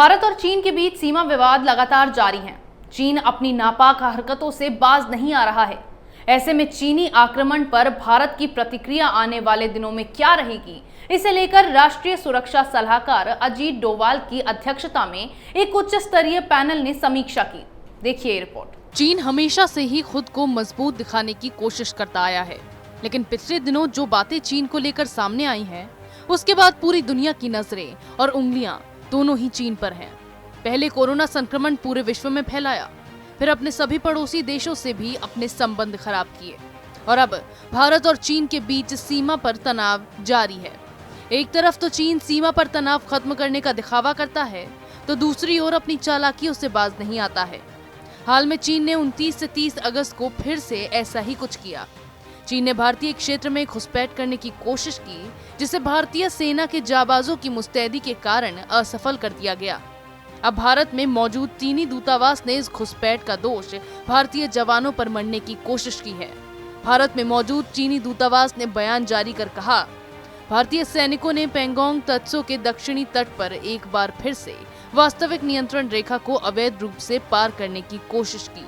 भारत और चीन के बीच सीमा विवाद लगातार जारी है। चीन अपनी नापाक हरकतों से बाज नहीं आ रहा है। ऐसे में चीनी आक्रमण पर भारत की प्रतिक्रिया आने वाले दिनों में क्या रहेगी, इसे लेकर राष्ट्रीय सुरक्षा सलाहकार अजीत डोवाल की अध्यक्षता में एक उच्च स्तरीय पैनल ने समीक्षा की। देखिए रिपोर्ट। चीन हमेशा से ही खुद को मजबूत दिखाने की कोशिश करता आया है, लेकिन पिछले दिनों जो बातें चीन को लेकर सामने आई हैं, उसके बाद पूरी दुनिया की नजरें और उंगलियां दोनों ही चीन पर हैं। पहले कोरोना संक्रमण पूरे विश्व में फैलाया, फिर अपने सभी पड़ोसी देशों से भी अपने संबंध खराब किए और अब भारत और चीन के बीच सीमा पर तनाव जारी है। एक तरफ तो चीन सीमा पर तनाव खत्म करने का दिखावा करता है, तो दूसरी ओर अपनी चालाकियों से बाज नहीं आता है। हाल में चीन ने 29 से 30 अगस्त को फिर से ऐसा ही कुछ किया। चीन ने भारतीय क्षेत्र में घुसपैठ करने की कोशिश की, जिसे भारतीय सेना के जाबाजों की मुस्तैदी के कारण असफल कर दिया गया। अब भारत में मौजूद चीनी दूतावास ने इस घुसपैठ का दोष भारतीय जवानों पर मढ़ने की कोशिश की है। भारत में मौजूद चीनी दूतावास ने बयान जारी कर कहा, भारतीय सैनिकों ने पैंगोंग त्सो के दक्षिणी तट पर एक बार फिर से वास्तविक नियंत्रण रेखा को अवैध रूप से पार करने की कोशिश की।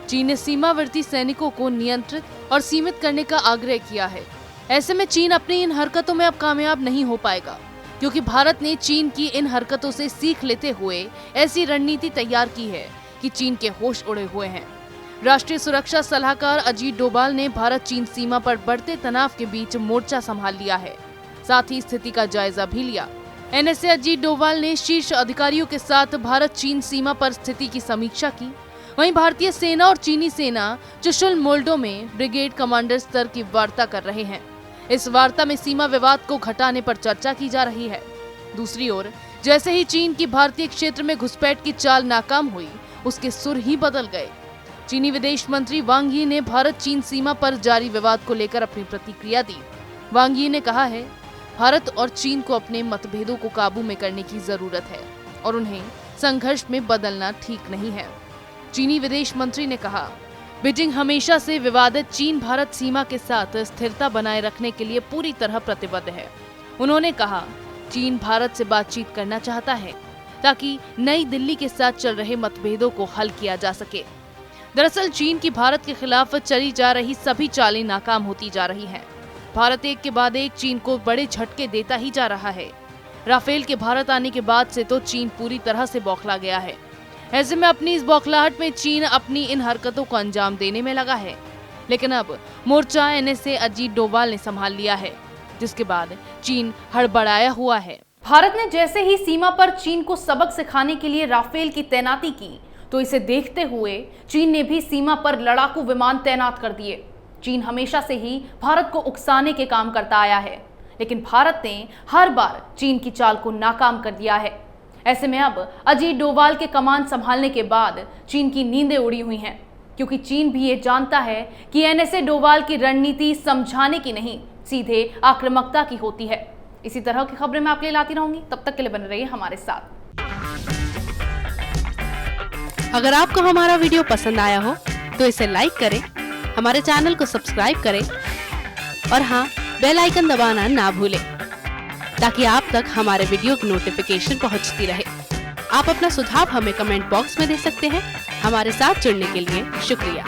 चीन ने सीमावर्ती सैनिकों को नियंत्रित और सीमित करने का आग्रह किया है। ऐसे में चीन अपनी इन हरकतों में अब कामयाब नहीं हो पाएगा, क्योंकि भारत ने चीन की इन हरकतों से सीख लेते हुए ऐसी रणनीति तैयार की है कि चीन के होश उड़े हुए हैं। राष्ट्रीय सुरक्षा सलाहकार अजीत डोभाल ने भारत चीन सीमा पर बढ़ते तनाव के बीच मोर्चा संभाल लिया है, साथ ही स्थिति का जायजा भी लिया। एनएसए अजीत डोभाल ने शीर्ष अधिकारियों के साथ भारत चीन सीमा पर स्थिति की समीक्षा की। वहीं भारतीय सेना और चीनी सेना चुशुल मोल्डो में ब्रिगेड कमांडर स्तर की वार्ता कर रहे हैं। इस वार्ता में सीमा विवाद को घटाने पर चर्चा की जा रही है। दूसरी ओर जैसे ही चीन की भारतीय क्षेत्र में घुसपैठ की चाल नाकाम हुई, उसके सुर ही बदल गए। चीनी विदेश मंत्री वांग यी ने भारत चीन सीमा पर जारी विवाद को लेकर अपनी प्रतिक्रिया दी। वांग यी ने कहा है, भारत और चीन को अपने मतभेदों को काबू में करने की जरूरत है और उन्हें संघर्ष में बदलना ठीक नहीं है। चीनी विदेश मंत्री ने कहा, बीजिंग हमेशा से विवादित चीन भारत सीमा के साथ स्थिरता बनाए रखने के लिए पूरी तरह प्रतिबद्ध है। उन्होंने कहा, चीन भारत से बातचीत करना चाहता है ताकि नई दिल्ली के साथ चल रहे मतभेदों को हल किया जा सके। दरअसल चीन की भारत के खिलाफ चली जा रही सभी चालें नाकाम होती जा रही हैं। भारत एक के बाद एक चीन को बड़े झटके देता ही जा रहा है। राफेल के भारत आने के बाद से तो चीन पूरी तरह से बौखला गया है। ऐसे में अपनी इस बौखलाहट में चीन अपनी इन हरकतों को अंजाम देने में लगा है, लेकिन अब मोर्चा एनएसए अजीत डोभाल ने संभाल लिया है, जिसके बाद चीन हड़बड़ाया हुआ है। भारत ने जैसे ही सीमा पर चीन को सबक सिखाने के लिए राफेल की तैनाती की, तो इसे देखते हुए चीन ने भी सीमा पर लड़ाकू विमान तैनात कर दिए। चीन हमेशा से ही भारत को उकसाने के काम करता आया है, लेकिन भारत ने हर बार चीन की चाल को नाकाम कर दिया है। ऐसे में अब अजीत डोभाल के कमान संभालने के बाद चीन की नींदें उड़ी हुई हैं, क्योंकि चीन भी ये जानता है कि एनएसए डोभाल की रणनीति समझाने की नहीं, सीधे आक्रामकता की होती है। इसी तरह की खबरें मैं आपके लिए लाती रहूंगी, तब तक के लिए बने रहिए हमारे साथ। अगर आपको हमारा वीडियो पसंद आया हो तो इसे लाइक करें, हमारे चैनल को सब्सक्राइब करें और हाँ, बेल आइकन दबाना ना भूलें, ताकि आप तक हमारे वीडियो की नोटिफिकेशन पहुंचती रहे। आप अपना सुझाव हमें कमेंट बॉक्स में दे सकते हैं। हमारे साथ जुड़ने के लिए शुक्रिया।